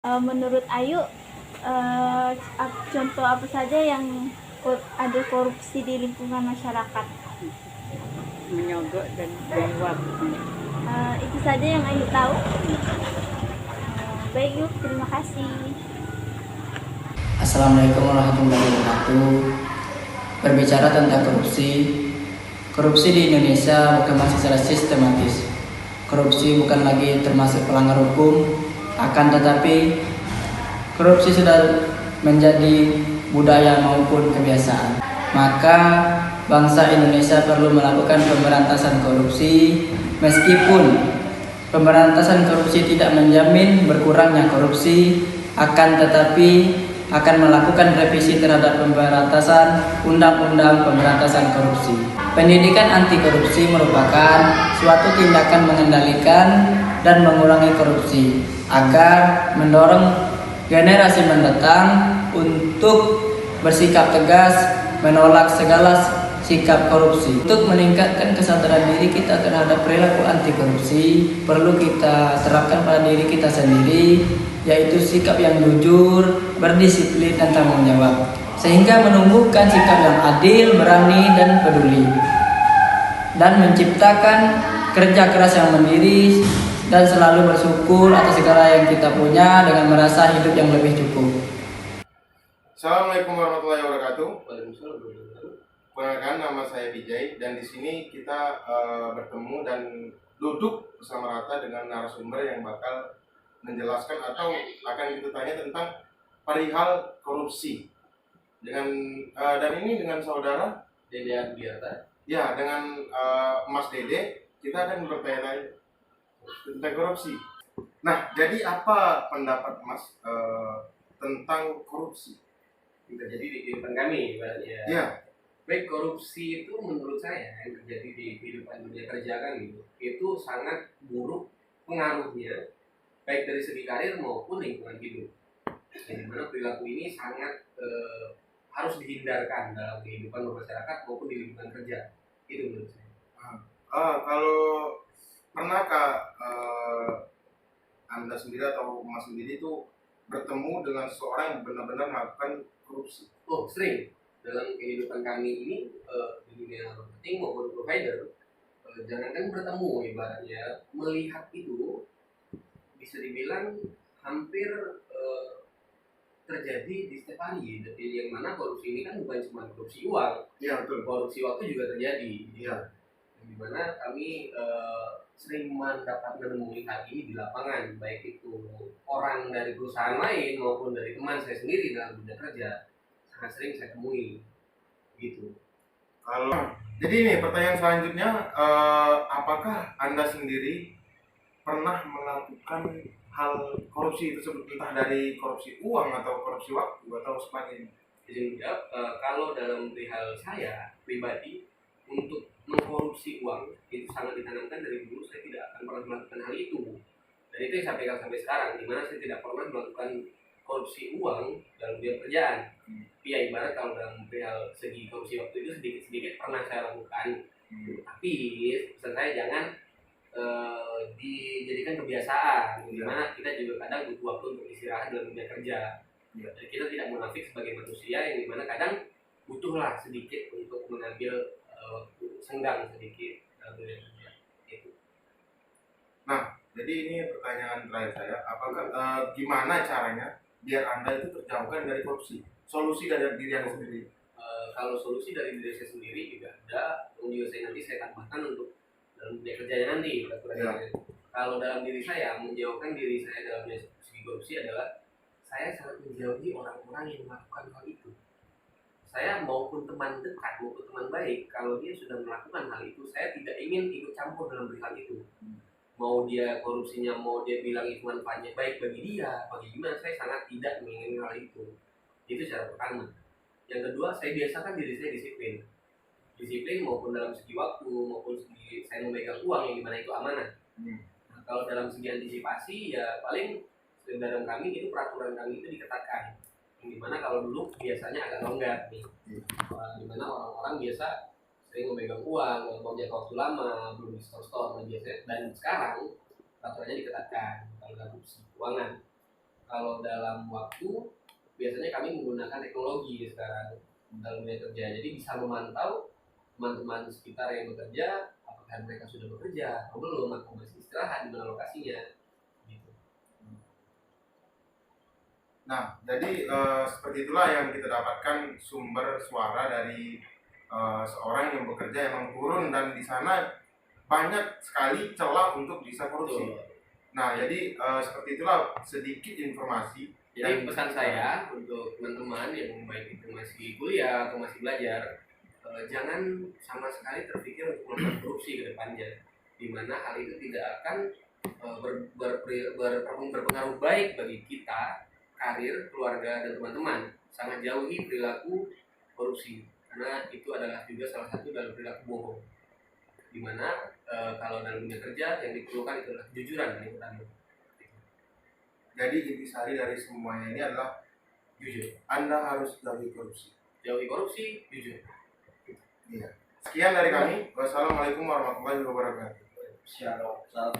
Menurut Ayu, contoh apa saja yang ada korupsi di lingkungan masyarakat? Menyogok dan menyuap. Itu saja yang Ayu tahu. Baik Yuk, terima kasih. Assalamualaikum warahmatullahi wabarakatuh. Berbicara tentang korupsi, korupsi di Indonesia berkembang secara sistematis. Korupsi bukan lagi termasuk pelanggar hukum, akan tetapi korupsi sudah menjadi budaya maupun kebiasaan. Maka bangsa Indonesia perlu melakukan pemberantasan korupsi, meskipun pemberantasan korupsi tidak menjamin berkurangnya korupsi, akan tetapi akan melakukan revisi terhadap pemberantasan Undang-Undang Pemberantasan Korupsi. Pendidikan anti korupsi merupakan suatu tindakan mengendalikan dan mengurangi korupsi agar mendorong generasi mendatang untuk bersikap tegas menolak segala sikap korupsi. Untuk meningkatkan kesadaran diri kita terhadap perilaku anti korupsi, perlu kita terapkan pada diri kita sendiri, yaitu sikap yang jujur, berdisiplin dan tanggung jawab, sehingga menumbuhkan sikap yang adil, berani dan peduli, dan menciptakan kerja keras yang mandiri dan selalu bersyukur atas segala yang kita punya dengan merasa hidup yang lebih cukup. Assalamualaikum warahmatullahi wabarakatuh. Perkenalkan, nama saya Vijay dan di sini kita bertemu dan duduk bersama rata dengan narasumber yang bakal menjelaskan atau akan kita tanya tentang perihal korupsi. Dan ini dengan saudara Dede Ardiata. Ya, dengan Mas Dede kita akan bertanya tentang korupsi. Nah, jadi apa pendapat Mas tentang korupsi? Jadi di kehidupan kami, ibaratnya. Ya. Baik, korupsi itu menurut saya yang terjadi di kehidupan dunia kerja kan gitu, itu sangat buruk pengaruhnya, baik dari segi karir maupun lingkungan hidup. Di mana perilaku ini sangat harus dihindarkan dalam kehidupan masyarakat maupun di lingkungan kerja. Itu menurut saya. Kalau pernahkah Anda sendiri atau Mas sendiri itu bertemu dengan seorang yang benar-benar melakukan korupsi? Oh, sering. Dalam kehidupan kami ini di dunia marketing maupun provider, jangankan bertemu, ibaratnya melihat itu bisa dibilang hampir terjadi di setiap hari. Jadi yang mana korupsi ini kan bukan cuma korupsi uang, Iya, betul. korupsi waktu juga terjadi. Iya. Di mana kami sering menemui hal ini di lapangan, baik itu orang dari perusahaan lain maupun dari teman saya sendiri dalam dunia kerja. Sangat sering saya temui gitu. Jadi ini pertanyaan selanjutnya, apakah Anda sendiri pernah melakukan hal korupsi tersebut, entah dari korupsi uang atau korupsi waktu atau sebagainya? Izin menjawab, kalau dalam perihal saya pribadi untuk mengkorupsi uang itu sangat ditanamkan dari dulu. Saya tidak akan pernah melakukan hal itu, dan itu yang saya pegang sampai sekarang, di mana saya tidak pernah melakukan korupsi uang dalam dunia kerjaan. Ya ibarat kalau dalam perihal segi korupsi waktu itu sedikit-sedikit pernah saya lakukan. Tapi pesan saya jangan dijadikan kebiasaan, dimana kita juga kadang butuh waktu untuk istirahat dalam dunia kerja. Jadi kita tidak munafik sebagai manusia yang dimana kadang butuhlah sedikit untuk mengambil waktu senggang sedikit dalam dunia kerja. Itu. Nah, jadi ini pertanyaan terakhir saya, apakah gimana caranya biar Anda itu terjauhkan dari korupsi? Solusi dari diri Anda sendiri? Kalau solusi dari diri saya sendiri juga ada, juga nanti saya tambahkan untuk dalam dunia kerjanya nanti. Ya. Kalau dalam diri saya, menjauhkan diri saya dalam segi korupsi adalah saya sangat menjauhi orang-orang yang melakukan hal itu. Saya maupun teman dekat maupun teman baik, kalau dia sudah melakukan hal itu, saya tidak ingin ikut campur dalam hal itu. Mau dia korupsinya, mau dia bilang itu manfaatnya baik bagi dia, bagi gimana, saya sangat tidak menginginkan hal itu. Itu cara pertama. Yang kedua, saya biasakan diri saya disiplin maupun dalam segi waktu maupun segi saya memegang uang yang dimana itu amanah. Nah, kalau dalam segi antisipasi ya paling dalam kami itu peraturan kami itu diketatkan, yang dimana kalau dulu biasanya agak longgar nih, dimana orang-orang biasa sering memegang uang, mau jangka waktu lama, belum di store biasanya. Dan sekarang peraturannya diketatkan kalau dalam keuangan. kalau dalam waktu biasanya kami menggunakan teknologi sekarang dalam dunia kerja, jadi bisa memantau teman-teman sekitar yang bekerja, apakah mereka sudah bekerja atau belum, atau masih istirahat, di mana lokasinya gitu. Nah, jadi seperti itulah yang kita dapatkan sumber suara dari seorang yang bekerja emang turun, dan di sana banyak sekali celah untuk bisa korupsi. Nah, jadi seperti itulah sedikit informasi. Jadi pesan saya untuk teman-teman yang baik itu masih kuliah atau masih belajar, jangan sama sekali terpikir untuk melakukan korupsi ke depannya, di mana hal itu tidak akan berpengaruh baik bagi kita, karir, keluarga, dan teman-teman. Sangat jauhi perilaku korupsi, karena itu adalah juga salah satu dalam perilaku bohong, di mana kalau dalam dunia kerja yang diperlukan itu adalah kejujuran yang utama. Jadi intisari dari semuanya ini adalah Jujur, Anda harus jauhi korupsi. jauhi korupsi, jujur. Iya. Sekian dari kami. Wassalamualaikum warahmatullahi wabarakatuh. Shalom. Salam